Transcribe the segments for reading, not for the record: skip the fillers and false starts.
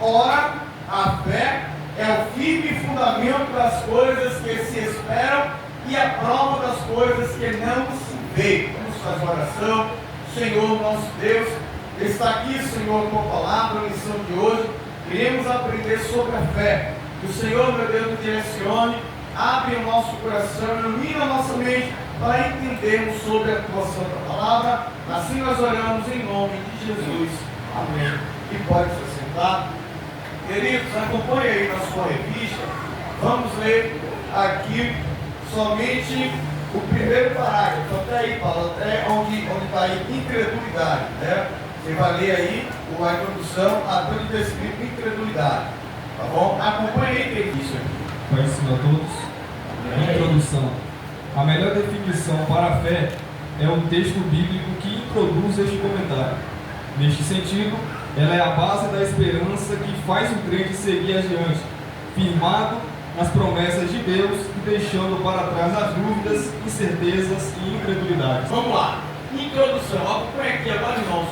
Ora, a fé é o firme fundamento das coisas que se esperam e a prova das coisas que não se vê. Vamos fazer uma oração. Senhor, nosso Deus, está aqui, Senhor, a tua palavra, a lição de hoje. Queremos aprender sobre a fé. Que o Senhor, meu Deus, nos direcione, abre o nosso coração, ilumina a nossa mente para entendermos sobre a tua santa palavra. Assim nós oramos em nome de Jesus. Amém. E pode se sentar. Queridos, acompanhe aí na sua revista. Vamos ler aqui somente o primeiro parágrafo. Até aí, Paulo, até onde está aí incredulidade, né? Você vai ler aí a introdução, até onde está escrito incredulidade. Tá bom? Acompanhe aí, querido, isso aqui. Pai, ensino a todos. Introdução. A melhor definição para a fé é um texto bíblico que introduz este comentário. Neste sentido, ela é a base da esperança que faz o crente seguir adiante, firmado nas promessas de Deus e deixando para trás as dúvidas, incertezas e incredulidades. Vamos lá. Introdução. Acompanhe aqui agora, irmãos.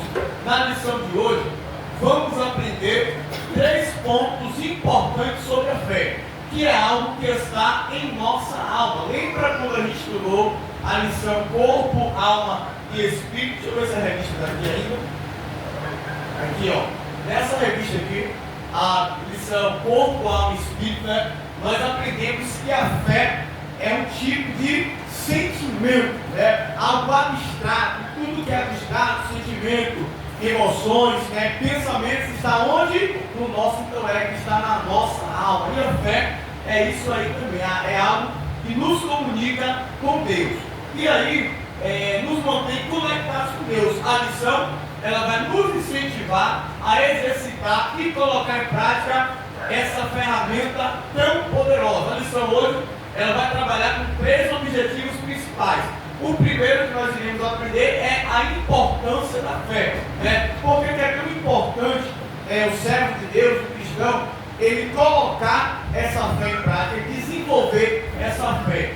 Na lição de hoje, vamos aprender 3 pontos importantes sobre a fé, que é algo que está em nossa alma. Lembra quando a gente estudou a lição Corpo, Alma e Espírito? Deixa eu ver se a revista está aqui ainda. Aqui, ó. Nessa revista aqui, a lição Corpo, Alma e Espírito, né? Nós aprendemos que a fé é um tipo de sentimento, né? Algo abstrato. Tudo que é abstrato, sentimento, emoções, né? Pensamentos, está onde? No nosso intelecto, está na nossa alma. E a fé é isso aí também, é algo que nos comunica com Deus. E aí, nos mantém conectados com Deus. A lição, ela vai nos incentivar a exercitar e colocar em prática essa ferramenta tão poderosa. A lição hoje, ela vai trabalhar com 3 objetivos principais. O primeiro que nós iremos aprender é a importância da fé, né? Por que é tão importante o servo de Deus, o cristão, ele colocar essa fé em prática, desenvolver essa fé.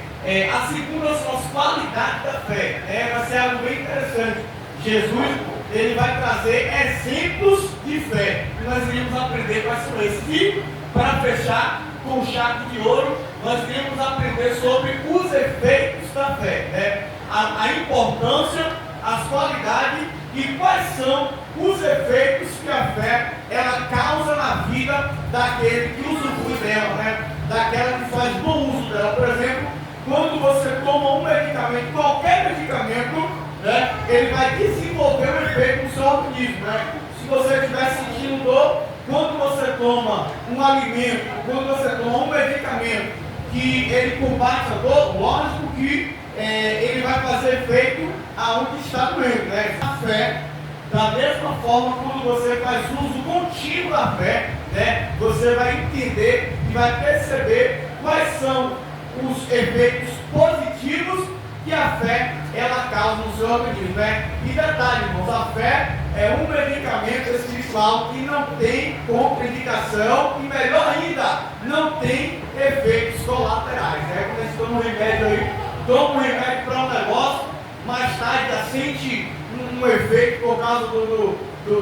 A segunda são as qualidades da fé, vai ser algo bem interessante. Jesus, ele vai trazer exemplos de fé, e nós iremos aprender quais são esses. E, para fechar com chave de ouro, nós iremos aprender sobre os efeitos da fé, né? A importância, as qualidades e quais são os efeitos que a fé ela causa na vida daquele que usufrui dela, né? Daquela que faz bom uso dela. Por exemplo, quando você toma um medicamento, qualquer medicamento, né, ele vai desenvolver um efeito no seu organismo, né? Se você estiver sentindo dor, quando você toma um alimento, quando você toma um medicamento que ele combate a dor, lógico que ele vai fazer efeito aonde está doendo, né? A fé, da mesma forma, quando você faz uso contínuo da fé, né, você vai entender e vai perceber quais são os efeitos positivos que a fé ela causa no seu organismo, né? E detalhe, irmãos, a fé é um medicamento espiritual que não tem contraindicação e, melhor ainda, não tem efeitos colaterais, né? Quando a gente toma um remédio aí, toma um remédio para um negócio, mais tarde já sente um efeito por causa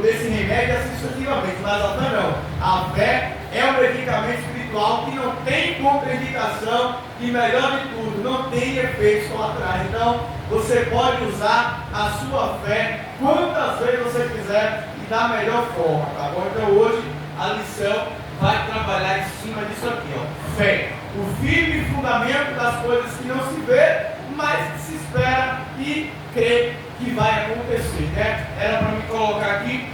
desse remédio, assim sucessivamente, mas até não. A fé é um medicamento espiritual que não tem contraindicação e, melhor de tudo, não tem efeitos colaterais. Então, você pode usar a sua fé quantas vezes você quiser e da melhor forma, tá bom? Então, hoje, a lição vai trabalhar em cima disso aqui, ó. Fé, o firme fundamento das coisas que não se vê, mas que se espera e crê que vai acontecer, né? Era para me colocar aqui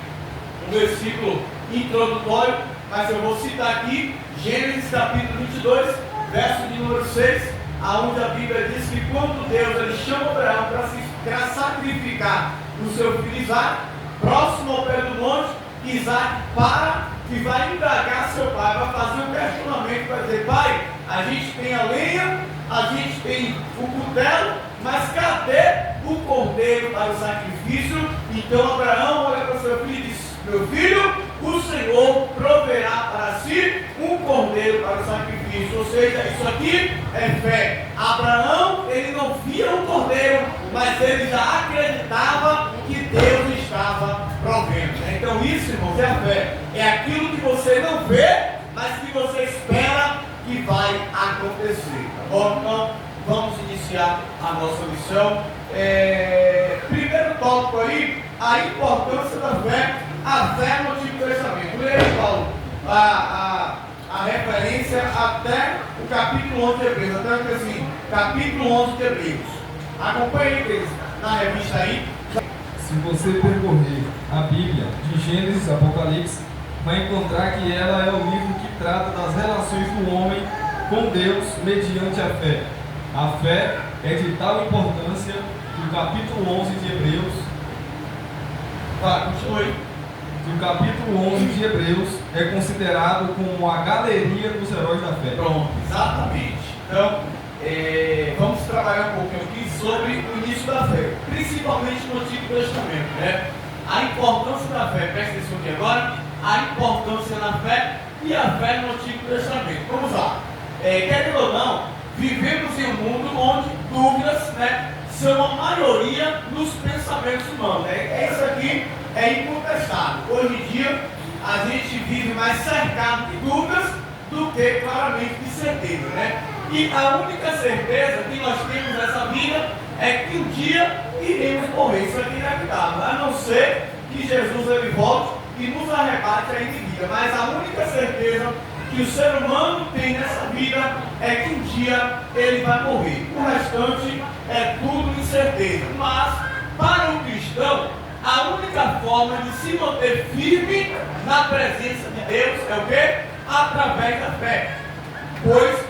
um versículo introdutório, mas eu vou citar aqui Gênesis capítulo 22, verso de número 6, aonde a Bíblia diz que quando Deus ele chama Abraão para sacrificar o seu filho Isaac, próximo ao pé do monte, Isaac para e vai indagar seu pai, vai fazer um questionamento, vai dizer: pai, a gente tem a lenha, a gente tem o cutelo, mas cadê o cordeiro para o sacrifício? Então Abraão olha para seu filho e diz: meu filho, o Senhor proverá para si um cordeiro para o sacrifício. Ou seja, isso aqui é fé. Abraão, ele não via o cordeiro, mas ele já acreditava que Deus estava provendo. Então isso, irmãos, é a fé. É aquilo que você não você espera que vai acontecer. Tá bom? Então, vamos iniciar a nossa lição. Primeiro tópico aí, a importância da fé, a fé no Antigo Testamento. Leia, Paulo, a referência até o capítulo 11 de Hebreus, até assim, capítulo 11 de Hebreus. Acompanhe eles na revista aí. Se você percorrer a Bíblia, de Gênesis a Apocalipse, vai encontrar que ela é o livro que trata das relações do homem com Deus mediante a fé. A fé é de tal importância que o capítulo 11 de Hebreus, Continue. que o capítulo 11 de Hebreus é considerado como a galeria dos heróis da fé. Pronto, exatamente. Então, vamos trabalhar um pouquinho aqui sobre o início da fé, principalmente no Antigo Testamento, né? A importância da fé, presta atenção aqui agora, a importância da fé e a fé no Antigo Testamento. Vamos lá. Querendo ou não, vivemos em um mundo onde dúvidas, né, são a maioria dos pensamentos humanos. Isso aqui é incontestável. Hoje em dia, a gente vive mais cercado de dúvidas do que claramente de certeza, né? E a única certeza que nós temos nessa vida é que um dia iremos morrer. Isso aqui é inevitável, a não ser que Jesus ele volte e nos arrebate ainda em vida. Mas a única certeza que o ser humano tem nessa vida é que um dia ele vai morrer. O restante é tudo incerteza. Mas para o cristão, a única forma de se manter firme na presença de Deus é o quê? Através da fé. Pois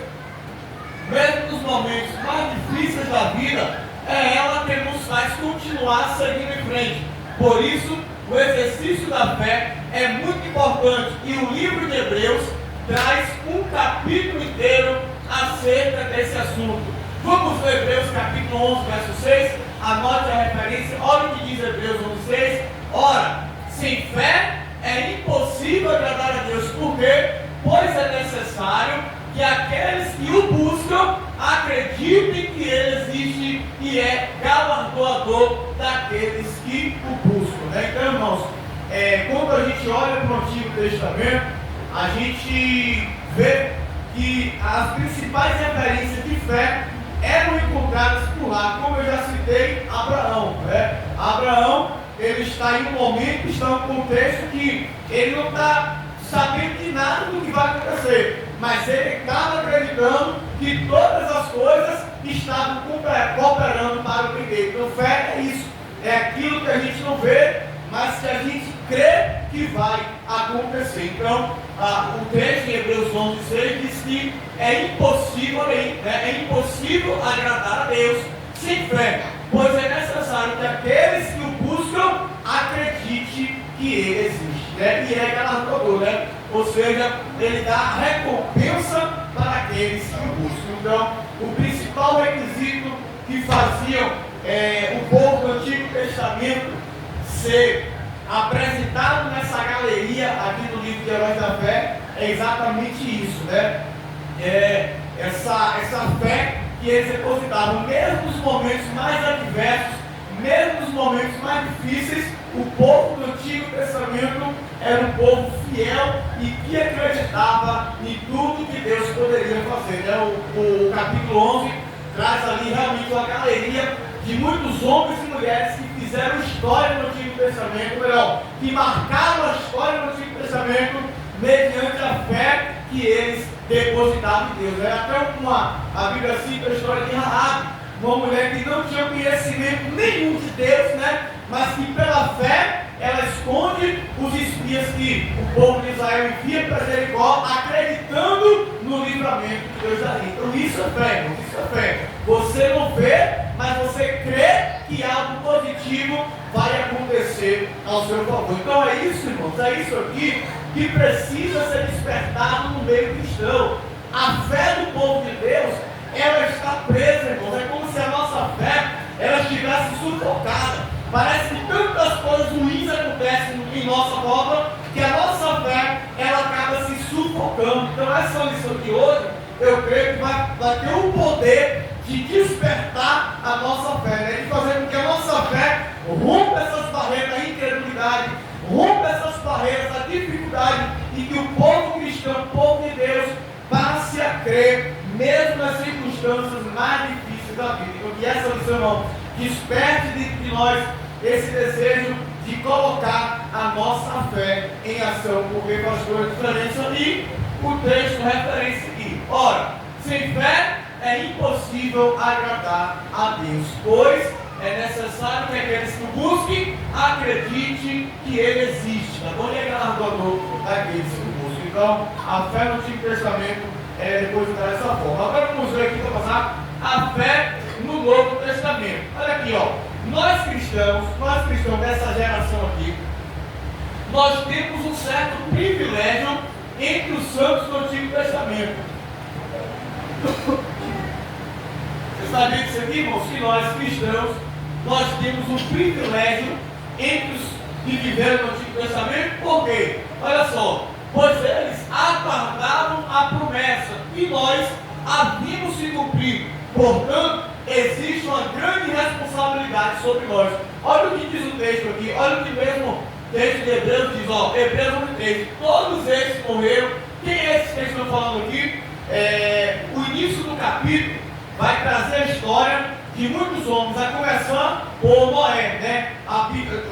mesmo nos momentos mais difíceis da vida, é ela que nos faz continuar seguindo em frente. Por isso, o exercício da fé é muito importante. E o livro de Hebreus traz um capítulo inteiro acerca desse assunto. Vamos ver Hebreus capítulo 11, verso 6. Anote a referência. Olha o que diz Hebreus 11, 6. Ora, sem fé é impossível agradar a Deus. Por quê? Pois é necessário que aqueles que o buscam acreditem que ele existe e é galardoador daqueles que o buscam, né? Então, irmãos, quando a gente olha para o Antigo Testamento, a gente vê que as principais referências de fé eram encontradas por lá. Como eu já citei, Abraão, né? Abraão, ele está em um momento, está em um contexto que ele não está sabendo de nada do que vai acontecer, mas ele estava acreditando que todas as coisas estavam cooperando para o bem dele. Então, fé é isso, é aquilo que a gente não vê, mas que a gente crê que vai acontecer. Então, o texto em Hebreus 11, 6 diz que é impossível, é impossível agradar a Deus sem fé, pois é necessário que aqueles que o buscam acreditem que ele existe, né? E é galardoador, né? Ou seja, ele dá recompensa para aqueles que o buscam. Então, o principal requisito que faziam o povo do Antigo Testamento ser apresentado nessa galeria aqui do livro de Heróis da Fé é exatamente isso, né? Essa fé que eles depositavam, mesmo nos momentos mais adversos, mesmo nos momentos mais difíceis, o povo do Antigo Testamento era um povo fiel e que acreditava em tudo que Deus poderia fazer, né? O capítulo 11 traz ali realmente uma galeria de muitos homens e mulheres que fizeram história no Antigo Testamento, melhor, que marcaram a história no Antigo Testamento mediante a fé que eles depositavam em Deus. Era até a Bíblia cita a história de Raabe, uma mulher que não tinha conhecimento nenhum de Deus, né? Mas que pela fé ela esconde os espias que o povo de Israel envia para Jericó, acreditando no livramento que Deus daria. Então isso é fé, irmão, isso é fé. Você não vê, mas você crê que algo positivo vai acontecer ao seu favor. Então é isso, irmãos, é isso aqui que precisa ser despertado no meio cristão. A fé do povo de Deus, ela está presa, irmãos. É como se a nossa fé ela estivesse sufocada. Parece que tantas coisas ruins acontecem em nossa volta que a nossa fé ela acaba se sufocando. Então essa lição de hoje, eu creio que vai ter o poder de despertar a nossa fé, né? De fazer com que a nossa fé rompa essas barreiras da incredulidade, rompa essas barreiras da dificuldade e que o povo cristão, o povo de Deus, crer, mesmo nas circunstâncias mais difíceis da vida. Então, que essa lição, irmão, desperte de nós esse desejo de colocar a nossa fé em ação, porque pastor, diferença ali, o texto referência aqui. Ora, sem fé é impossível agradar a Deus, pois é necessário que aqueles que o busquem acredite que Ele existe. Tá bom? Ele é galardoador daqueles que o buscam. Então, a fé no Antigo Testamento é depositada dessa forma. Agora vamos ver aqui para passar a fé no Novo Testamento. Olha aqui, ó. Nós cristãos dessa geração aqui, nós temos um certo privilégio entre os santos do Antigo Testamento. Você sabia disso aqui, irmãos? Que nós cristãos, nós temos um privilégio entre os que viveram no Antigo Testamento. Por quê? Olha só, pois eles aguardavam a promessa e nós a vimos se cumprir. Portanto, existe uma grande responsabilidade sobre nós. Olha o que diz o texto aqui, olha o que mesmo o texto de Hebreus diz, ó, Hebreus 1:3, todos eles morreram. Quem é esse que estão falando aqui? O início do capítulo vai trazer a história de muitos homens, a começar por Noé, né?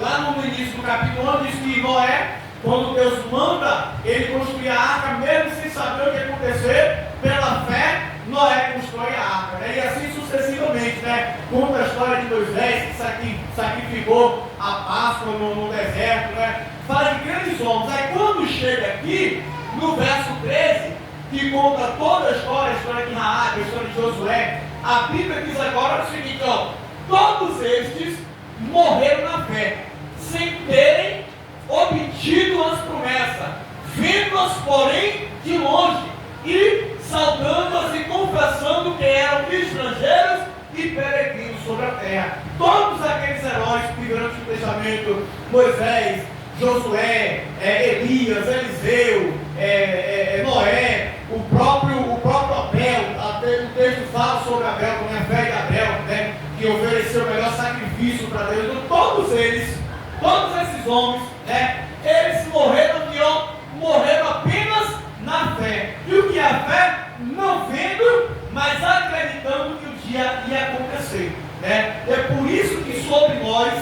Lá no início do capítulo 1 diz que Noé, quando Deus manda ele construir a arca, mesmo sem saber o que ia acontecer, pela fé, Noé constrói a arca, né? E assim sucessivamente, né? Conta a história de Moisés, que sacrificou a Páscoa no deserto, né? Fala de grandes homens. Aí quando chega aqui, no verso 13, que conta toda a história de Raabe, a história de Josué, a Bíblia diz agora o seguinte, ó, todos estes morreram na fé, sem terem obtido as promessas, vendo-as, porém, de longe, e saudando-as e confessando que eram estrangeiros e peregrinos sobre a terra. Todos aqueles heróis que viveram no Antigo Testamento, Moisés, Josué, Elias, Eliseu, Noé, o próprio Abel, até o texto fala sobre Abel, com a fé de Abel, né, que ofereceu o melhor sacrifício para Deus. Então, todos esses homens, né, eles morreram apenas na fé. E o que é a fé? Não vendo, mas acreditando que o dia ia acontecer, né? É por isso que sobre nós,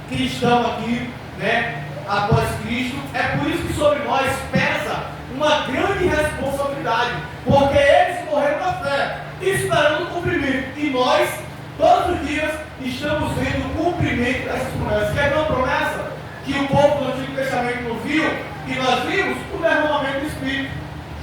cristãos aqui, né, após Cristo, é por isso que sobre nós pesa uma grande responsabilidade, porque eles morreram na fé, esperando o cumprimento, e nós, todos os dias, estamos vendo o cumprimento dessas promessas. Quer ver uma promessa que o povo do Antigo Testamento não viu, e nós vimos? O derramamento do Espírito.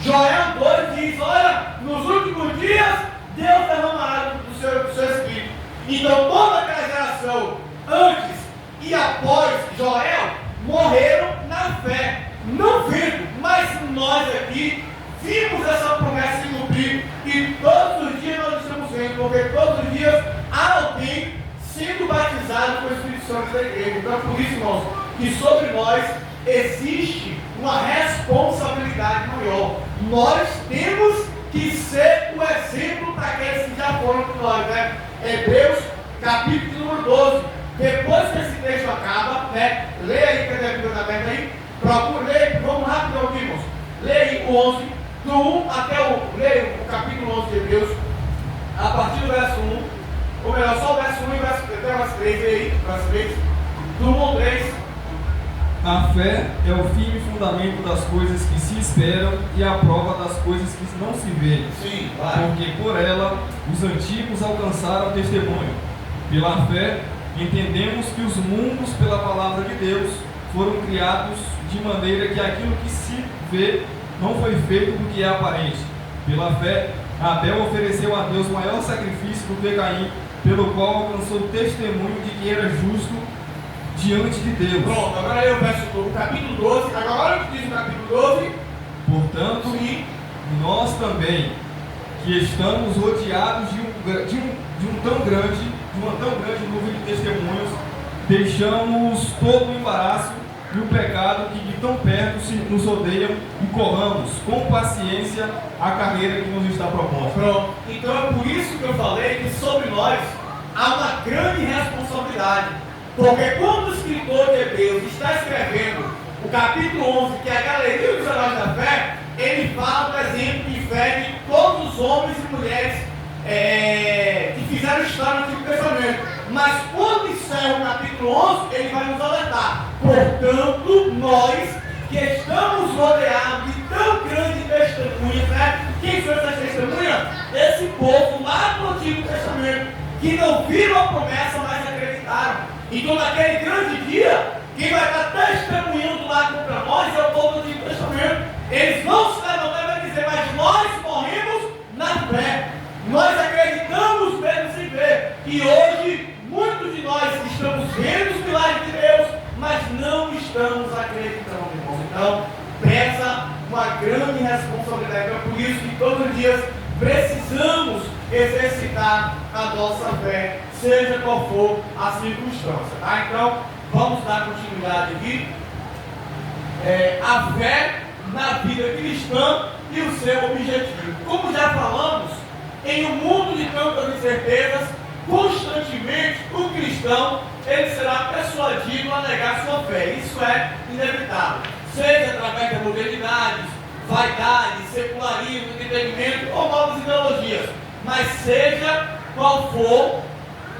Joel 2 diz, olha, nos últimos dias, Deus derramará do seu Espírito. Então toda aquela geração, antes e após Joel, morreram na fé, não vendo, mas nós aqui vimos essa promessa se cumprir, e todos os dias nós estamos vendo, porque todos os dias há alguém sendo batizado com o Espírito Santo da igreja. Então é por isso, irmãos, que sobre nós existe uma responsabilidade maior. Nós temos que ser o exemplo para aqueles que já foram com nós, né? Hebreus capítulo número 12. Depois que esse texto acaba, né? Leia aí, cadê a Bíblia aberta aí? Procure ler, vamos rápido aqui, irmãos. Leia aí o 11, do 1 até leia o capítulo 11 de Hebreus, a partir do verso 1, ou melhor, só o verso 1 e até o verso 3, leia aí, verso 3, do 1 ao 3. A fé é o firme fundamento das coisas que se esperam e a prova das coisas que não se veem. Sim, vai. Porque por ela os antigos alcançaram testemunho. Pela fé entendemos que os mundos, pela palavra de Deus, foram criados de maneira que aquilo que se vê não foi feito do que é aparente. Pela fé, Abel ofereceu a Deus maior sacrifício do que Caim, pelo qual alcançou o testemunho de que era justo diante de Deus. Pronto, agora eu verso do capítulo 12. Agora o que diz o capítulo 12? Portanto, Sim. nós também, que estamos rodeados de uma tão grande nuvem de testemunhos, deixamos todo o embaraço e o pecado que de tão perto nos odeiam e corramos com paciência a carreira que nos está proposta. Pronto. Então é por isso que eu falei que sobre nós há uma grande responsabilidade. Porque quando o escritor de Hebreus está escrevendo o capítulo 11, que é a galeria dos heróis da fé, ele fala do exemplo de fé de todos os Portanto, nós que estamos rodeados de tão grande testemunha, né? Quem são essas testemunhas? Esse povo lá do Antigo Testamento, que não viram a promessa, mas acreditaram. Então, naquele grande dia, quem vai estar testemunhando lá contra nós é o povo do Antigo Testamento. Eles vão se levantar e vai dizer, mas nós morremos na fé. Nós acreditamos mesmo sem ver. E hoje, muitos de nós estamos vendo os milagres de Deus, mas não estamos acreditando, irmãos. Então, pesa uma grande responsabilidade. É por isso que todos os dias precisamos exercitar a nossa fé, seja qual for a circunstância. Tá? Então, vamos dar continuidade aqui. A fé na vida cristã e o seu objetivo. Como já falamos, em um mundo de tantas incertezas, constantemente o cristão ele será persuadido a negar sua fé. Isso é inevitável. Seja através da modernidade, vaidade, secularismo, entretenimento ou novas ideologias. Mas seja qual for,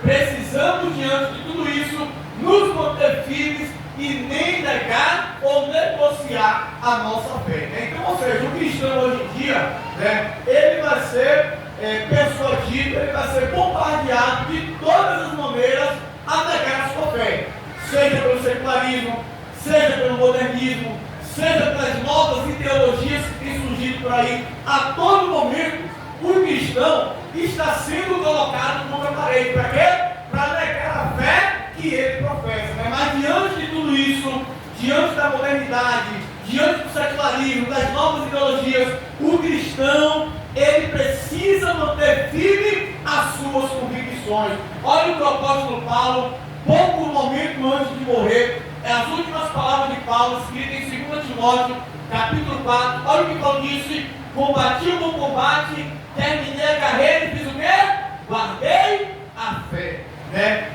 precisamos diante de tudo isso nos manter firmes e nem negar ou negociar a nossa fé. Então, ou seja, o cristão hoje em dia, ele vai ser persuadido, ele vai ser bombardeado de todas as maneiras a negar a sua fé, seja pelo secularismo, seja pelo modernismo, seja pelas novas ideologias que têm surgido por aí. A todo momento, o cristão está sendo colocado contra a parede. Para quê? Para negar a fé que ele professa. Mas diante de tudo isso, diante da modernidade, diante do secularismo, das novas ideologias, o cristão ele precisa manter firme as suas convicções. Olha o que o apóstolo Paulo, pouco momento antes de morrer, as últimas palavras de Paulo, escritas em 2 Timóteo, capítulo 4, olha o que Paulo disse: combati o bom combate, terminei a carreira e fiz o quê? Guardei a fé.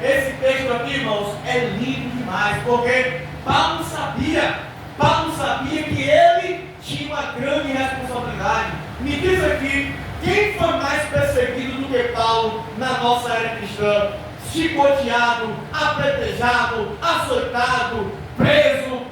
Esse texto aqui, irmãos, é lindo demais, porque Paulo sabia que ele tinha uma grande responsabilidade. Me diz aqui, quem foi mais perseguido do que Paulo na nossa era cristã? Chicoteado, apedrejado, açoitado, preso,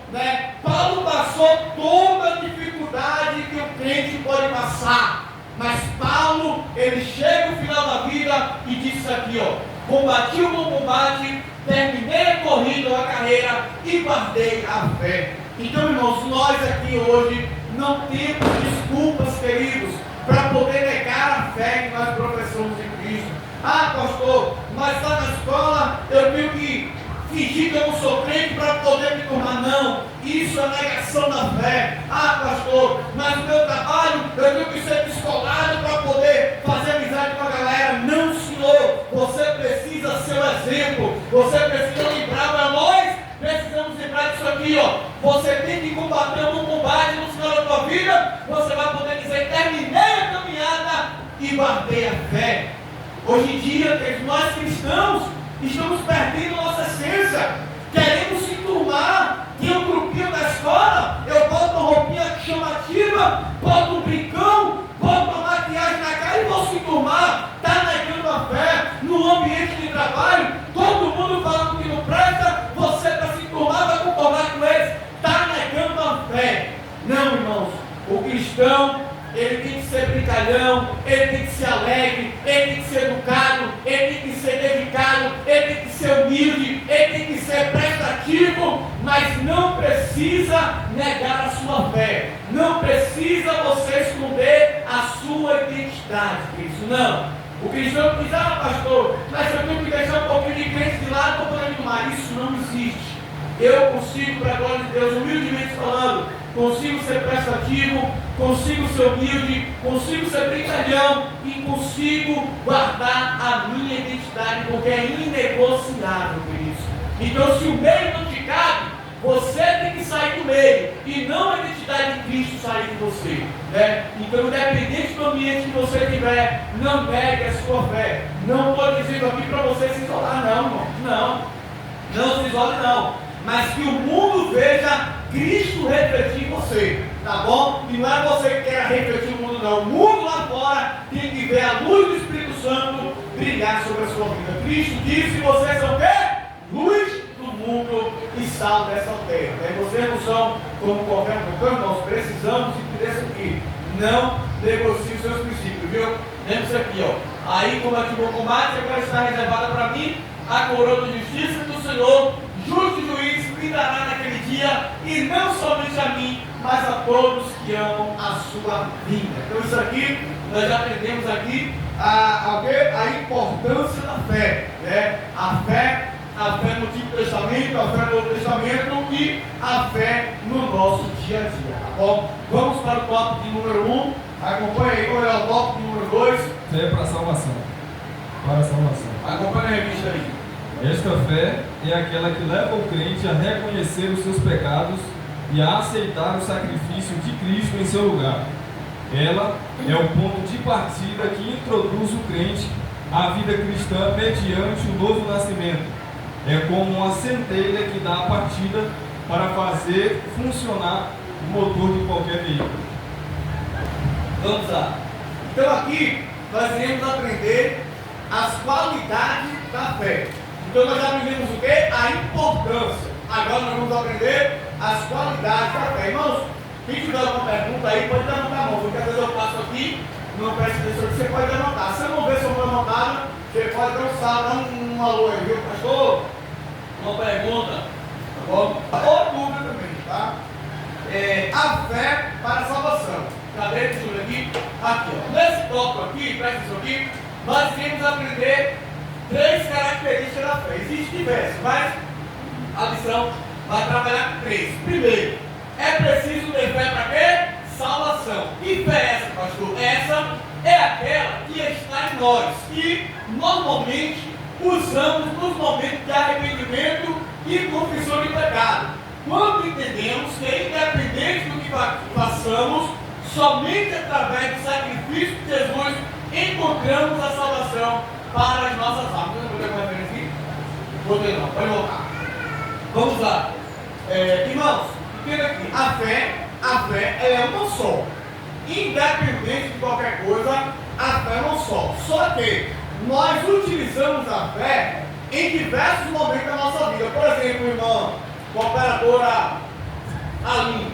Paulo passou toda a dificuldade que o crente pode passar. Mas Paulo, ele chega no final da vida e diz aqui, combati o bom combate, terminei a corrida, a carreira e guardei a fé. Então, irmãos, nós aqui hoje não temos desculpas, queridos, para poder negar a fé que nós professamos em Cristo. Ah, pastor, mas lá na escola eu tenho que fingir que eu não sou crente para poder me tornar. Não, isso é negação da fé. Ah, pastor, mas no meu trabalho eu tenho que ser descolado para poder fazer amizade com a galera. Não, senhor, você precisa ser um exemplo. Você precisa lembrar para nós. Precisamos lembrar disso aqui, Você tem que combater um combate no final da tua vida. Você vai poder dizer: terminei a caminhada e guardei a fé. Hoje em dia, nós cristãos estamos perdendo a nossa essência. Queremos se turmar. Tem um grupinho da escola, eu boto uma roupinha chamativa, boto um brincão, boto uma maquiagem na cara e vou se turmar. Está negando a fé. No ambiente de trabalho, todo mundo falando que não presta, você para se turmar vai concordar com eles. Está negando a fé. Não, irmãos, o cristão, ele tem que ser brincalhão, ele tem que ser alegre, ele tem que ser educado, ele tem que ser dedicado, ele tem que ser humilde, ele tem que ser prestativo, mas não precisa negar a sua fé. Não precisa você esconder a sua identidade, Cristo. Não. O cristão diz: ah, pastor, mas eu tenho que deixar um pouquinho de crente de lado para poder tomar. Isso não existe. Eu consigo, para a glória de Deus, humildemente falando, consigo ser prestativo, consigo ser humilde, consigo ser brincalhão e consigo guardar a minha identidade, porque é inegociável por isso. Então, se o meio não te cabe, você tem que sair do meio e não a identidade de Cristo sair de você. Então, independente do ambiente que você tiver, não negue a sua fé. Não estou dizendo aqui para você se isolar, não, irmão. Não se isole, não. Mas que o mundo veja Cristo refletir em você, tá bom? E não é você que quer refletir no mundo, não. O mundo lá fora tem que ver a luz do Espírito Santo brilhar sobre a sua vida. Cristo disse: vocês são o quê? Luz do mundo. mundo e sal dessa terra. Vocês não são como qualquer um, nós precisamos entender isso aqui. Não negocie os seus princípios, viu? Lembra isso aqui, ó. Aí, como aqui no combate, agora está reservada para mim a coroa de justiça do Senhor, justo juiz, me dará naquele dia, e não somente a mim, mas a todos que amam a sua vinda. Então isso aqui, nós já aprendemos aqui a importância da fé, né? A fé no Antigo Testamento, a fé no Novo Testamento e a fé no nosso dia a dia, tá bom? Vamos para o tópico de número 1, acompanha aí qual é o tópico de número 2. Fé para a salvação. Para a salvação. Acompanha a revista aí. Esta fé é aquela que leva o crente a reconhecer os seus pecados e a aceitar o sacrifício de Cristo em seu lugar. Ela é o ponto de partida que introduz o crente à vida cristã mediante o novo nascimento. É como uma centelha que dá a partida para fazer funcionar o motor de qualquer veículo. Vamos lá. Então aqui nós iremos aprender as qualidades da fé. Então nós já aprendemos o que? A importância. Agora nós vamos aprender as qualidades da fé. Irmãos, quem tiver alguma pergunta aí, pode levantar a mão. Porque às vezes eu passo aqui, não presta atenção, você pode levantar. Se eu não ver se eu vou levantar, você pode dar um salve, dar um alô aí, viu, pastor? Uma pergunta, tá bom? Ou dúvida também, tá? A fé para a salvação. Cadê esse estudo aqui? Aqui, ó. Nesse tópico aqui, presta atenção aqui, nós iremos aprender 3 características da fé. Existem diversas, mas a lição vai trabalhar com 3. Primeiro, é preciso ter fé para quê? Salvação. Que fé é essa, pastor? Essa é aquela que está em nós, que normalmente usamos nos momentos de arrependimento e confissão de pecado. Quando entendemos que, independente do que façamos, somente através do sacrifício de Jesus encontramos a salvação para as nossas almas. Você não pode uma referência aqui? Botei não, pode voltar. Vamos lá. Irmãos, entenda aqui, a fé ela é uma só. Independente de qualquer coisa, a fé é uma só. Só que nós utilizamos a fé em diversos momentos da nossa vida. Por exemplo, irmã, cooperadora Aline,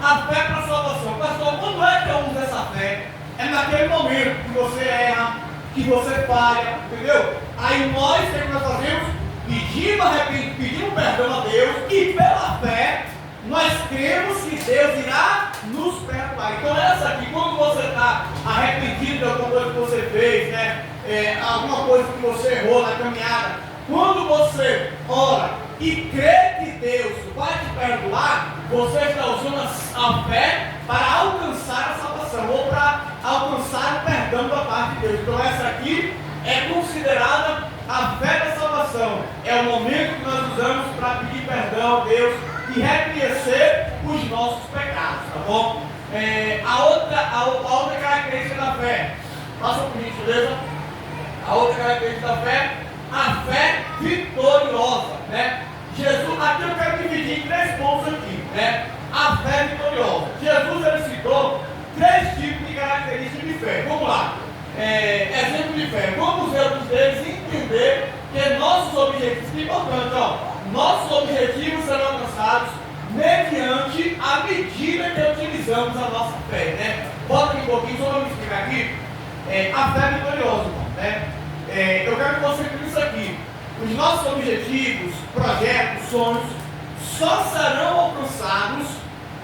a fé para a salvação. Pastor, quando é que eu uso essa fé? É naquele momento que você erra, que você falha, entendeu? Aí nós, o que nós fazemos? Pedimos perdão a Deus e pela fé nós cremos que Deus irá nos perdoar. Então essa aqui, quando você está arrependido de alguma coisa que você fez, né? Alguma coisa que você errou na caminhada, quando você ora e crê que Deus vai te perdoar, você está usando a fé para alcançar a salvação ou para alcançar o perdão da parte de Deus. Então essa aqui é considerada a fé da salvação. É o momento que nós usamos para pedir perdão a Deus e reconhecer os nossos pecados, tá bom? A outra característica da fé, passa por gentileza. A outra característica da fé, a fé vitoriosa, né? Jesus, aqui eu quero dividir em 3 pontos aqui, né? A fé vitoriosa. Jesus ele citou 3 tipos de características de fé. Vamos lá. Exemplo de fé. Vamos ver alguns deles e entender que nossos objetivos, que é importante, ó, nossos objetivos serão alcançados mediante a medida que utilizamos a nossa fé, né? Bota aqui um pouquinho, só para me explicar aqui. A fé vitoriosa, irmão, né? Eu quero que você pense isso aqui. Os nossos objetivos, projetos, sonhos, só serão alcançados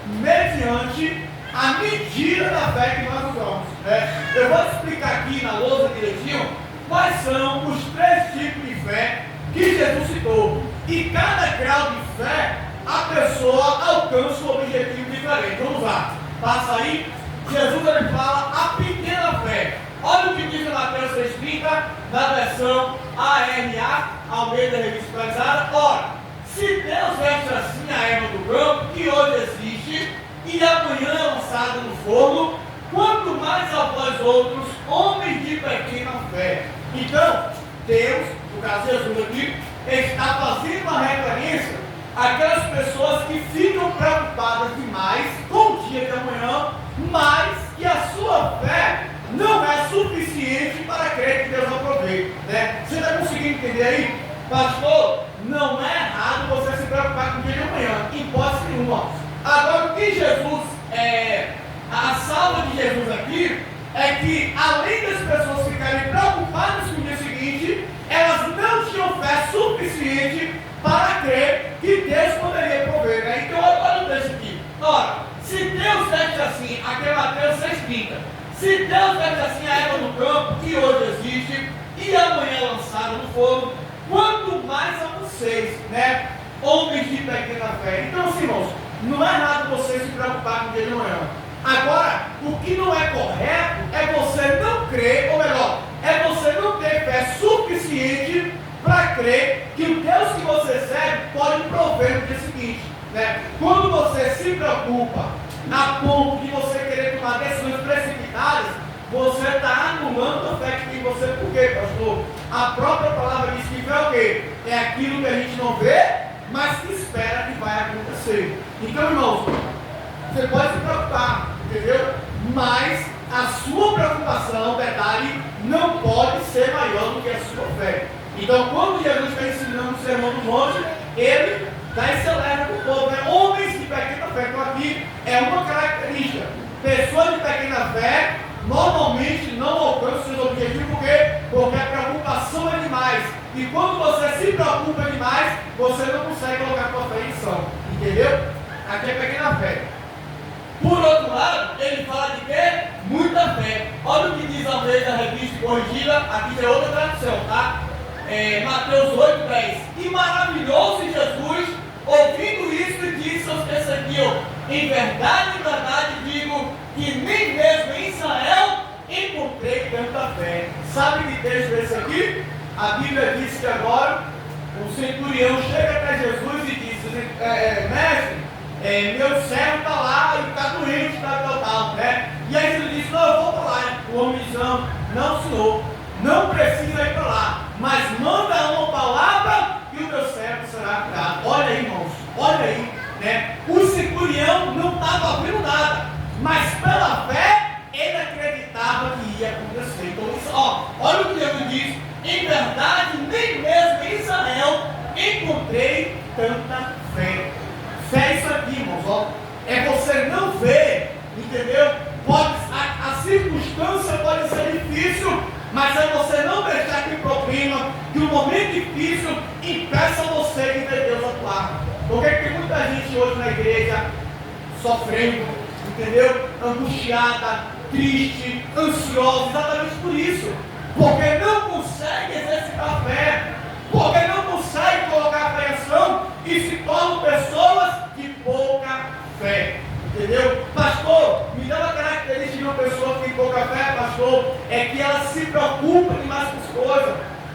mediante a medida da fé que nós usamos, né? Eu vou explicar aqui na lousa direitinho quais são os 3 tipos de fé que Jesus citou. E cada grau de fé, a pessoa alcança um objetivo diferente. Vamos lá, passa aí. Jesus ele fala a pequena fé. Olha o que diz em Mateus 6,30, na versão ARA, Almeida Revista Atualizada. Ora, se Deus veste assim a erva do campo, que hoje existe, e amanhã é lançada no forno, quanto mais a vós outros, homens de pequena fé. Então, Deus, no caso Jesus aqui, está fazendo uma referência àquelas pessoas que ficam preocupadas demais com o dia de amanhã, mas que a sua fé não é suficiente para crer que Deus aproveita, né? Você está conseguindo entender aí? Pastor, não é errado você Agora, o que Jesus, a salva de Jesus aqui, é que além das pessoas ficarem preocupadas com o dia seguinte, elas não tinham fé suficiente para crer que Deus poderia prover, né? Então, olha o texto aqui. Ora, se Deus veste assim, aqui é Mateus 6,30, se Deus veste assim a erva do campo, que hoje existe, e amanhã é lançada no fogo, quanto mais a vocês, né? Homens de pequena fé. Então, assim, irmãos, não é nada você se preocupar com o dia de amanhã. Agora, o que não é correto é você não crer, ou melhor, é você não ter fé suficiente para crer que o Deus que você serve pode prover no dia seguinte, né? Quando você se preocupa a ponto de você querer tomar decisões precipitadas, você está anulando a fé que tem em você. Por quê, pastor? A própria palavra diz que fé o quê? É aquilo que a gente não vê, mas que espera que vai acontecer. Então, irmãos, você pode se preocupar, entendeu? Mas a sua preocupação, detalhe, não pode ser maior do que a sua fé. Então, quando Jesus está ensinando o Sermão do Monte, ele dá esse alerta para o povo, né? Homens de pequena fé. Então, aqui é uma característica. Pessoas de pequena fé normalmente não alcançam seus objetivos. Por quê? Porque a preocupação é demais. E quando você se preocupa demais, você não consegue colocar a sua fé em ação. Entendeu? Aqui é pequena fé. Por outro lado, ele fala de quê? Muita fé. Olha o que diz a vez a revista corrigida, aqui é outra tradução, tá? Mateus 8:10. E maravilhou-se Jesus, ouvindo isso, e disse aos que seguiam: em verdade, digo que nem mesmo em Israel encontrei tanta fé. Sabe que texto é esse aqui? A Bíblia diz que agora o centurião chega até Jesus e diz: mestre, meu servo está lá e está doente, está total, né? E aí ele diz: não, eu vou para lá. O homem diz: não, senhor, não precisa ir para lá, mas manda uma palavra e o meu servo será curado. Olha aí, irmãos, olha aí, né? O centurião não estava ouvindo nada, mas pela fé ele acreditava que ia acontecer. Então, olha o que Deus diz: em verdade, nem mesmo em Israel encontrei tanta fé. Fé é isso aqui, irmãos, ó. É você não ver, entendeu? A circunstância pode ser difícil, mas é você não deixar que o problema, que o momento difícil impeça você de ver Deus atuar. Porque tem muita gente hoje na igreja sofrendo, entendeu? Angustiada, triste, ansiosa, exatamente por isso. Porque não consegue exercitar a fé, porque não consegue colocar a fé em ação e se tornam pessoas de pouca fé. Entendeu? Pastor, me dá uma característica de uma pessoa que tem pouca fé, pastor, é que ela se preocupa demais com as coisas.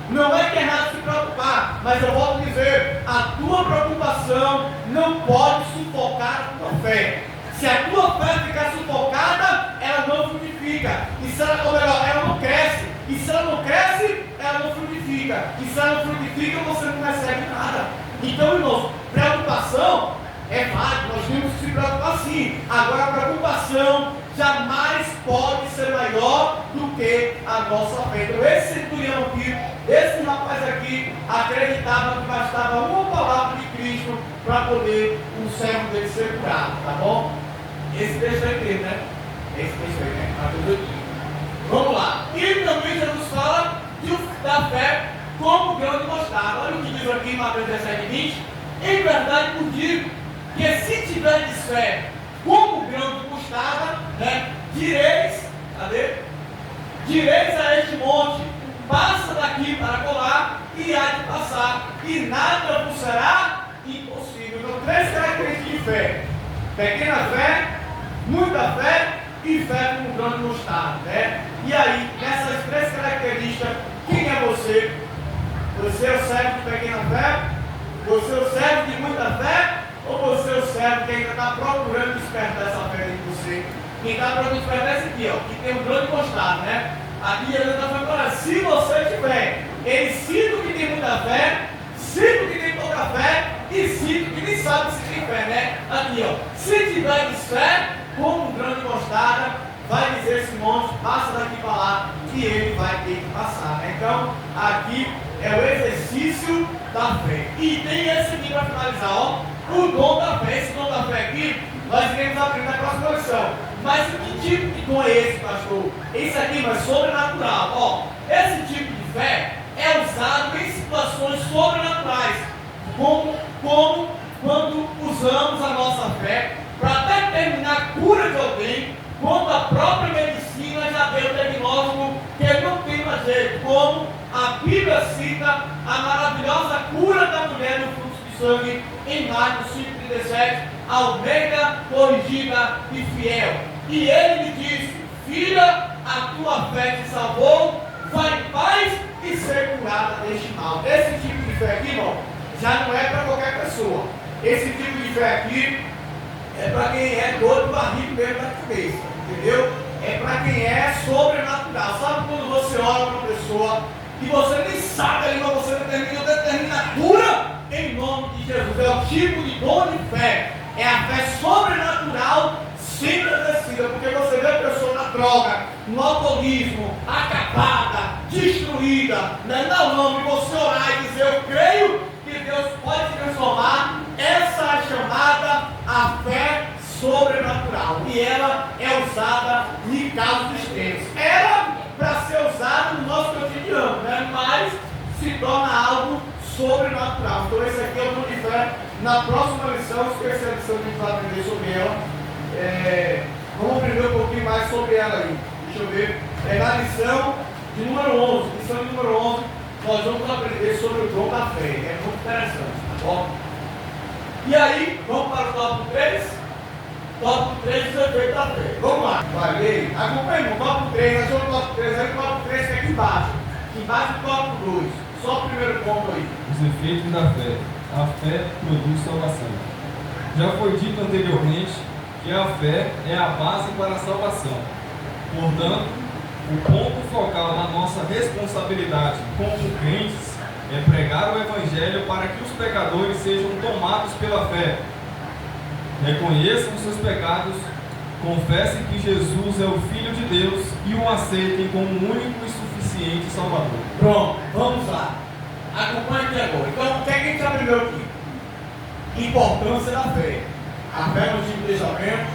Não é que é errado se preocupar, mas eu volto a dizer, a tua preocupação não pode sufocar a tua fé. Se a tua fé ficar sufocada, ela não frutifica. E se ela, ou melhor, ela não cresce. E se ela não cresce, ela não frutifica. E se ela não frutifica, você não recebe nada. Então, irmãos, preocupação é válido, nós temos que se preocupar sim. Agora, a preocupação jamais pode ser maior do que a nossa fé. Então, esse centurião aqui, esse rapaz aqui, acreditava que bastava uma palavra de Cristo para poder o servo dele ser curado, tá bom? Esse texto aqui, né? Esse texto aí, né? Mateus 8. Vamos lá. E também Jesus fala da fé como grão de mostarda. Olha o que diz aqui em Mateus 17:20. Em verdade vos digo que se tiverdes fé como grão de mostarda, né, direis a este monte: passa daqui para colar, e há de passar, e nada vos será impossível. Então, 3 características de fé: pequena fé, muita fé e fé como grão de mostarda, né? E aí, nessas 3 características, quem é você? Você é o servo de pequena fé? Você é o servo de muita fé? Ou você é o servo que ainda está procurando despertar essa fé em você? Quem está procurando despertar esse aqui, ó, que tem um grão de mostarda, né? Aqui Jesus está falando: olha, se você tiver, ele cita que tem muita fé, cita que tem pouca fé, e cita que nem sabe se tem fé, né? Aqui, ó, se tiveres fé, como um grão de mostarda, vai dizer esse monte: passa daqui para lá, que ele vai ter que passar, né? Então, aqui é o exercício da fé. E tem esse aqui para finalizar, ó, o dom da fé. Esse dom da fé aqui nós iremos aprender na próxima lição. Mas que tipo de dom é esse, pastor? Esse aqui, mas sobrenatural. Ó, esse tipo de fé é usado em situações sobrenaturais, como quando usamos a nossa fé para determinar a cura de alguém, quando a própria medicina já deu o diagnóstico que ele não tem mais jeito, como a Bíblia cita a maravilhosa cura da mulher no fluxo de sangue em Marcos 5,37, Almeida, corrigida e fiel. E ele me disse: filha, a tua fé te salvou, vai em paz e ser curada deste mal. Esse tipo de fé aqui, irmão, já não é para qualquer pessoa. Esse tipo de fé aqui é para quem é todo barrigo mesmo da cabeça, entendeu? É para quem é sobrenatural. Sabe quando você ora para uma pessoa e você nem sabe ali, mas você determina a cura em nome de Jesus? É o tipo de dom de fé. É a fé sobrenatural sem agradecida, porque você vê a pessoa na droga, no alcoolismo, acabada, destruída, né? Não, e você orar e dizer: eu creio que Deus pode transformar. Essa é chamada a fé sobrenatural, e ela é usada em casos extremos. Ela para ser usada no nosso cotidiano, né? Mas se torna algo sobrenatural. Então esse aqui é o dom de fé. Na próxima lição, esqueci a lição que a gente vai aprender sobre ela. Vamos aprender um pouquinho mais sobre ela aí. Deixa eu ver. É na lição de número 11. Lição de número 11, nós vamos aprender sobre o dom da fé. É muito interessante, tá bom? E aí, vamos para o tópico 3. Tópico 3, os efeitos da fé. Vamos lá. Vai ler. Acompanhe o tópico 3. Nós vamos no tópico 3. Aí o tópico 3 fica aqui embaixo. Aqui embaixo do tópico 2. Só o primeiro ponto aí. Os efeitos da fé. A fé produz salvação. Já foi dito anteriormente que a fé é a base para a salvação. Portanto, o ponto focal da nossa responsabilidade como crentes é pregar o Evangelho para que os pecadores sejam tomados pela fé. Reconheçam os seus pecados, confessem que Jesus é o Filho de Deus e o aceitem como único e suficiente Salvador. Pronto, vamos lá. Acompanhe aqui agora. Então, o que é que a gente aprendeu aqui? Importância da fé. A fé no Antigo Testamento,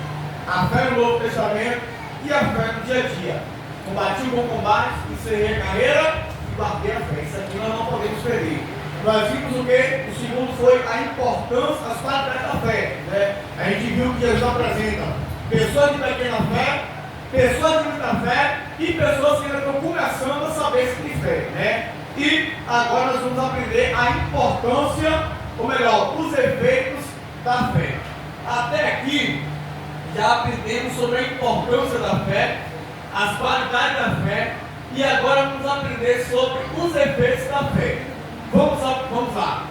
a fé no Novo Testamento e a fé no dia a dia. Combati o bom combate, encerrei a carreira e guardei a fé. Isso aqui nós não podemos perder. Nós vimos o que? O segundo foi a importância, as qualidades da fé. Né? A gente viu que Jesus apresenta pessoas de pequena fé, pessoas de muita fé e pessoas que ainda estão começando a saber se tem fé. Né? E agora nós vamos aprender a importância, ou melhor, os efeitos da fé. Até aqui já aprendemos sobre a importância da fé, as qualidades da fé, e agora vamos aprender sobre os efeitos da fé. Vamos lá.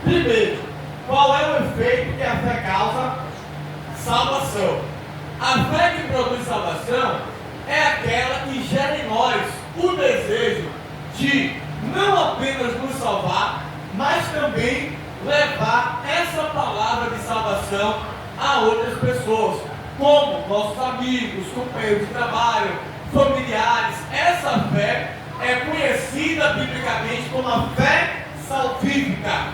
Primeiro, qual é o efeito que a fé causa? Salvação. A fé que produz salvação é aquela que gera em nós o desejo de não apenas nos salvar, mas também levar essa palavra de salvação a outras pessoas, como nossos amigos, companheiros de trabalho, familiares. Essa fé é conhecida biblicamente como a fé salvífica.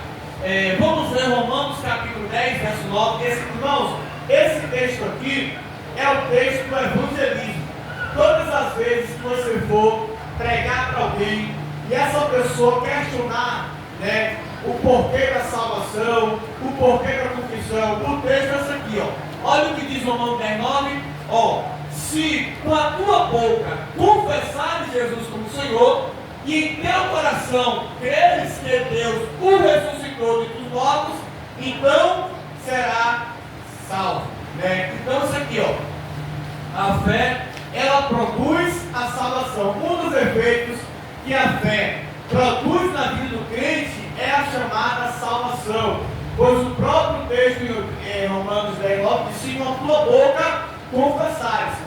Vamos ler Romanos capítulo 10, verso 9. Irmãos, esse texto aqui é o texto do evangelismo. Todas as vezes que você for pregar para alguém e essa pessoa questionar, né, o porquê da salvação, o porquê da confissão, o texto é esse aqui, ó. Olha o que diz Romanos 10, 9. Ó, se com a tua boca confessares Jesus como Senhor e em teu coração creres que Deus o ressuscitou dos mortos, então será salvo. Né? Então isso aqui, ó, a fé, ela produz a salvação. Um dos efeitos que a fé produz na vida do crente é a chamada salvação, pois o próprio texto em Romanos 10, 9 diz: se com a tua boca confessares.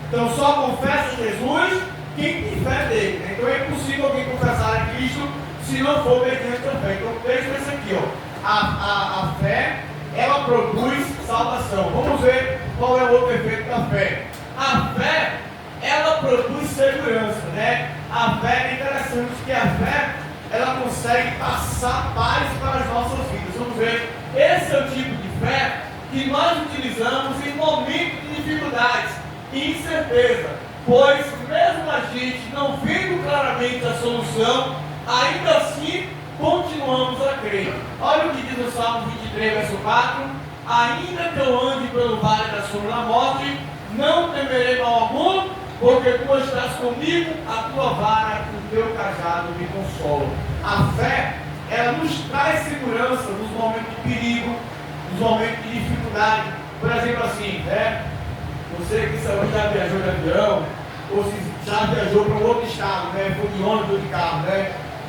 Então só confessa Jesus quem tem fé dele. Né? Então é impossível alguém confessar a Cristo se não for mediante a fé. Então o texto é esse aqui, ó. A fé, ela produz salvação. Vamos ver qual é o outro efeito da fé. A fé, ela produz segurança, né? A fé é interessante que a fé, ela consegue passar paz para as nossas vidas. Vamos ver, esse é o tipo de fé que nós utilizamos em momentos de dificuldades e incerteza, pois mesmo a gente não vendo claramente a solução, ainda assim continuamos a crer. Olha o que diz o Salmo 23, verso 4: ainda que eu ande pelo vale da sombra da morte, não temerei mal algum, porque tu estás comigo, a tua vara e o teu cajado me consolam. A fé, ela nos traz segurança nos momentos de perigo, nos momentos de dificuldade. Por exemplo, assim, você que já viajou de avião, ou se já viajou para um outro estado, foi de ônibus ou de carro,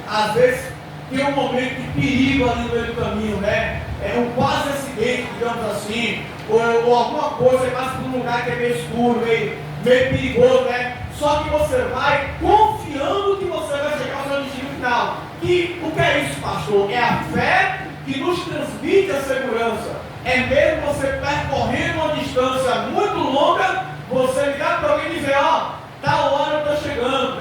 às vezes tem um momento de perigo ali no meio do caminho, é um quase acidente, digamos assim, ou alguma coisa, você passa por um lugar que é meio escuro, meio perigoso, só que você vai confiando que você vai chegar ao seu destino final. E o que é isso, pastor? É a fé que nos transmite a segurança. É mesmo você percorrendo uma distância muito longa, você ligar para alguém e dizer, tal hora eu estou chegando,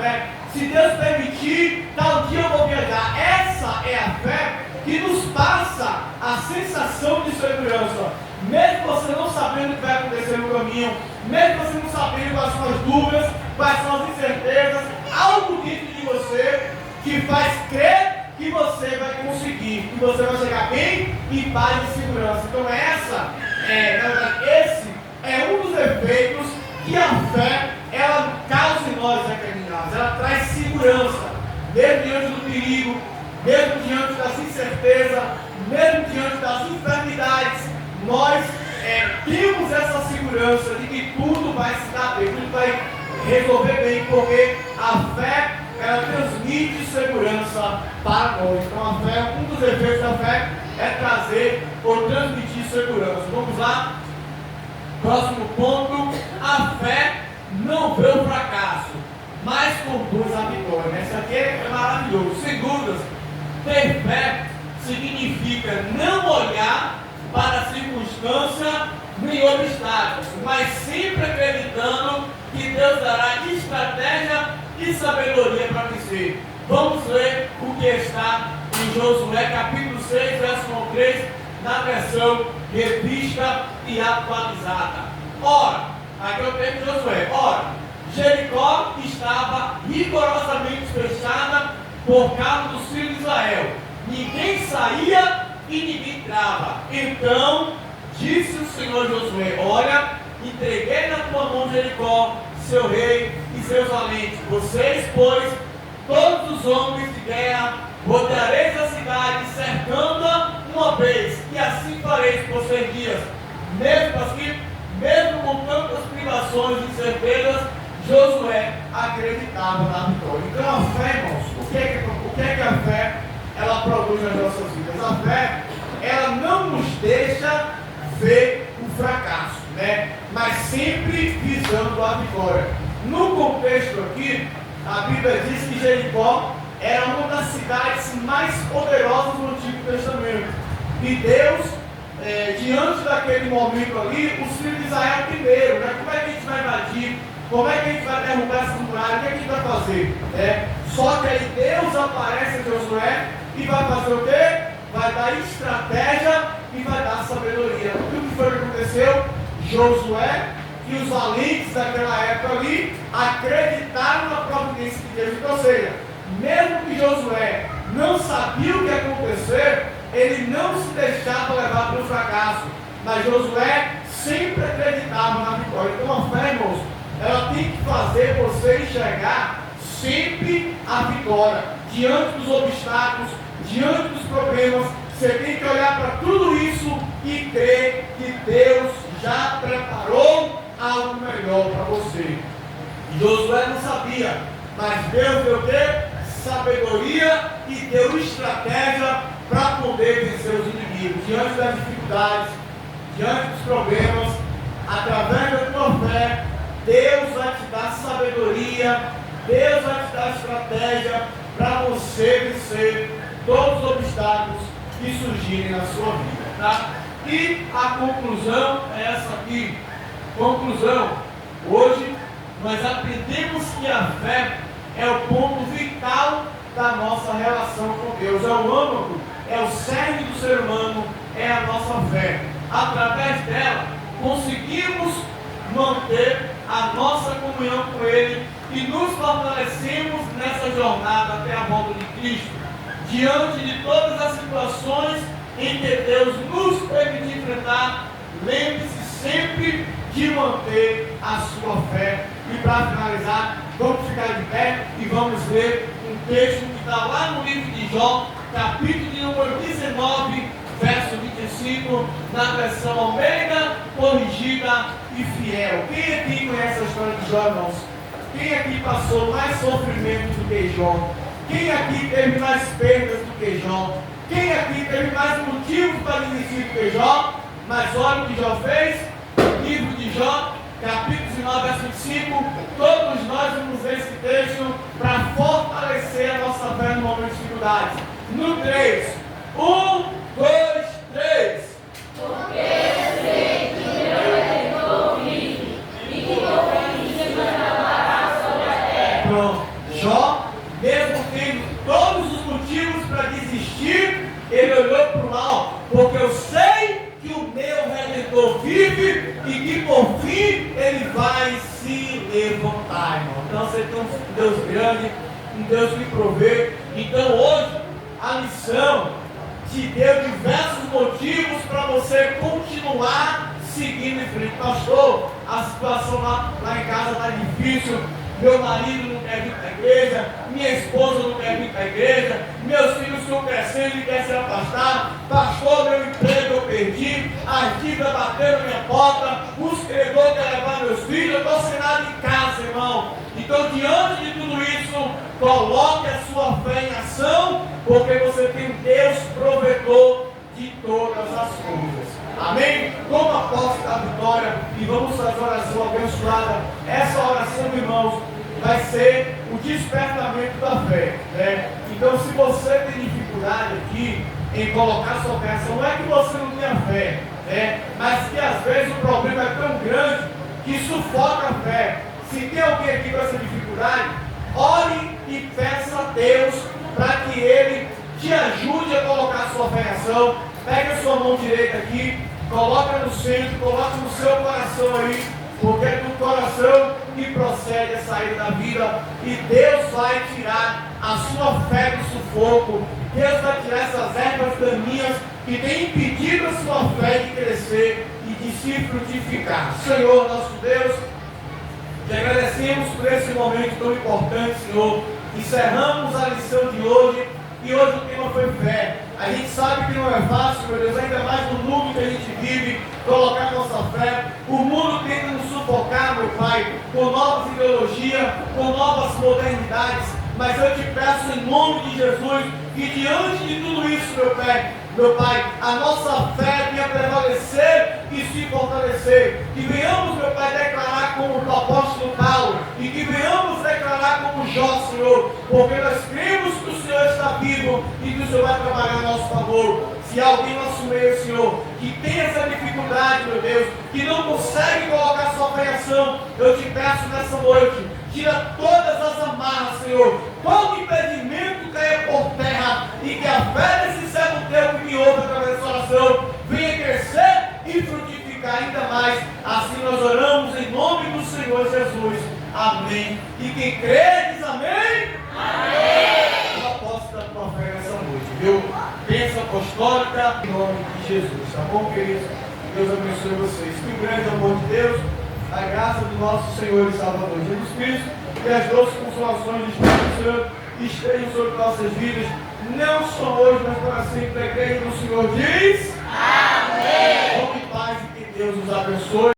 se Deus permitir, tal dia eu vou viajar. Essa é a fé que nos passa a sensação de segurança. Mesmo você não sabendo o que vai acontecer no caminho, mesmo você não sabendo quais são as dúvidas, quais são as incertezas, algo dentro de você que faz crer que você vai conseguir, que você vai chegar bem em paz e segurança. Então esse é um dos efeitos que a fé, ela causa em nós, criminais. Ela traz segurança, mesmo diante do perigo, mesmo diante das incertezas, mesmo diante das enfermidades, nós temos essa segurança de que tudo vai se dar bem, tudo vai resolver bem, porque a fé, ela transmite segurança para nós. Então a fé, um dos efeitos da fé é trazer ou transmitir segurança. Vamos lá? Próximo ponto: a fé não vê o fracasso, mas conduz à vitória. Esse aqui é maravilhoso. Sem dúvidas, ter fé significa não olhar para a circunstância nem obstáculos, mas sempre acreditando que Deus dará estratégia e sabedoria para vencer. Vamos ler o que está em Josué capítulo 6, verso 1 ao 3, na versão revista e atualizada. Ora, aqui é o texto de Josué. Ora, Jericó estava rigorosamente fechada por causa dos filhos de Israel. Ninguém saía e ninguém entrava. Então disse o Senhor Josué: olha, entreguei na tua mão Jericó, seu rei e seus valentes. Vocês, pois, todos os homens de guerra, rodeareis a cidade, cercando-a uma vez, e assim fareis por 100 dias. Mesmo com tantas privações e incertezas, Josué acreditava na vitória. Então a fé, irmãos, o que é que a fé ela produz nas nossas vidas? A fé, ela não nos deixa ver o fracasso, mas sempre visando a vitória. No contexto aqui, a Bíblia diz que Jericó era uma das cidades mais poderosas do Antigo Testamento. E Deus, diante daquele momento ali, os filhos de Israel temeram, como é que a gente vai invadir? Como é que a gente vai derrubar essa muralha? O que a gente vai fazer? Só que aí Deus aparece em Josué e vai fazer o quê? Vai dar estratégia e vai dar sabedoria. O que foi que aconteceu? Josué e os valentes daquela época ali acreditaram na providência de Deus. Então, ou seja, mesmo que Josué não sabia o que ia acontecer, ele não se deixava levar pelo fracasso, mas Josué sempre acreditava na vitória. Então a fé, irmãos, ela tem que fazer você enxergar sempre a vitória, diante dos obstáculos, diante dos problemas. Você tem que olhar para tudo isso e crer que Deus já preparou algo melhor para você. Josué não sabia, mas Deus deu o quê? Sabedoria e deu estratégia para poder vencer os inimigos. Diante das dificuldades, diante dos problemas, através da tua fé, Deus vai te dar sabedoria, Deus vai te dar estratégia para você vencer todos os obstáculos que surgirem na sua vida, tá? E a conclusão é essa aqui. Conclusão: hoje nós aprendemos que a fé é o ponto vital da nossa relação com Deus. É o âmago, é o cerne do ser humano, é a nossa fé. através dela, conseguimos manter a nossa comunhão com Ele e nos fortalecemos nessa jornada até a volta de Cristo, diante de todas as situações em que Deus nos permite enfrentar. Lembre-se sempre de manter a sua fé. E para finalizar, vamos ficar de pé e vamos ler um texto que está lá no livro de Jó, capítulo de número 19, verso 25, na versão Almeida, corrigida e fiel. Quem aqui conhece a história de Jó, irmãos? Quem aqui passou mais sofrimento do que Jó? Quem aqui teve mais perdas do que Jó? Quem aqui teve mais motivos para desistir do que Jó? Mas olha o que Jó fez. Livro de Jó, capítulo 19, verso 25. Todos nós vamos ler esse texto para fortalecer a nossa fé no momento de dificuldades. No 3. 1, 2, 3. Porque eu sei que meu Redentor vive e que por trabalhar sobre a terra. Pronto. Jó, mesmo tendo todos os motivos para desistir, ele olhou para o mal, porque eu sei que o meu Redentor vive e que por fim ele vai se levantar, irmão. Então você tem um Deus grande, um Deus que provê. Então hoje a lição te deu diversos motivos para você continuar seguindo em frente. Pastor, a situação lá em casa está difícil. Meu marido não quer vir para a igreja, minha esposa não quer vir para a igreja, meus filhos estão crescendo e querem se afastar. Pastor, meu emprego eu perdi, as dívidas bateram na minha porta, os credores querem levar meus filhos, eu estou sem nada em casa, irmão. Então, diante de tudo isso, coloque a sua fé em ação, porque você tem um Deus provedor de todas as coisas. Amém? Toma posse da vitória e vamos fazer a oração abençoada. Essa oração, irmãos, vai ser o despertamento da fé, né? Então, se você tem dificuldade aqui em colocar sua fé, não é que você não tenha fé, né? Mas que às vezes o problema é tão grande que sufoca a fé. Se tem alguém aqui com essa dificuldade, ore e peça a Deus para que Ele te ajude a colocar sua fé em ação. Pega a sua mão direita aqui, coloca no centro, coloca no seu coração aí, porque é do coração que procede a saída da vida, e Deus vai tirar a sua fé do sufoco. Deus vai tirar essas ervas daninhas que têm impedido a sua fé de crescer e de se frutificar. Senhor, nosso Deus, te agradecemos por esse momento tão importante, Senhor. Encerramos a lição de hoje. E hoje o tema foi fé. A gente sabe que não é fácil, meu Deus, ainda mais no mundo que a gente vive, colocar nossa fé. O mundo tenta nos sufocar, meu Pai, com novas ideologias, com novas modernidades. Mas eu te peço em nome de Jesus que diante de tudo isso, meu Pai, a nossa fé venha prevalecer e se fortalecer. Que venhamos, meu Pai, declarar como o apóstolo Paulo, e que venhamos declarar como Jó, Senhor, porque nós cremos que o Senhor está vivo e que o Senhor vai trabalhar a nosso favor. Se alguém no nosso meio, Senhor, que tem essa dificuldade, meu Deus, que não consegue colocar sua fé em ação, eu te peço nessa noite, tira todas as amarras, Senhor, todo impedimento caia por terra, e que a fé desse servo teu que me ouve através dessa oração venha crescer e frutificar ainda mais. Assim nós oramos em nome do Senhor Jesus. Amém. E quem crê diz amém? Amém. Eu posso dar tua fé nessa noite, viu? Bênção apostólica em nome de Jesus. Tá bom, queridos? Deus abençoe vocês. Que o grande amor de Deus, a graça do nosso Senhor e Salvador Jesus Cristo e as doces consolações do Espírito Santo estejam sobre nossas vidas, não só hoje, mas para sempre. A igreja do Senhor diz amém. Bom e paz e que Deus os abençoe.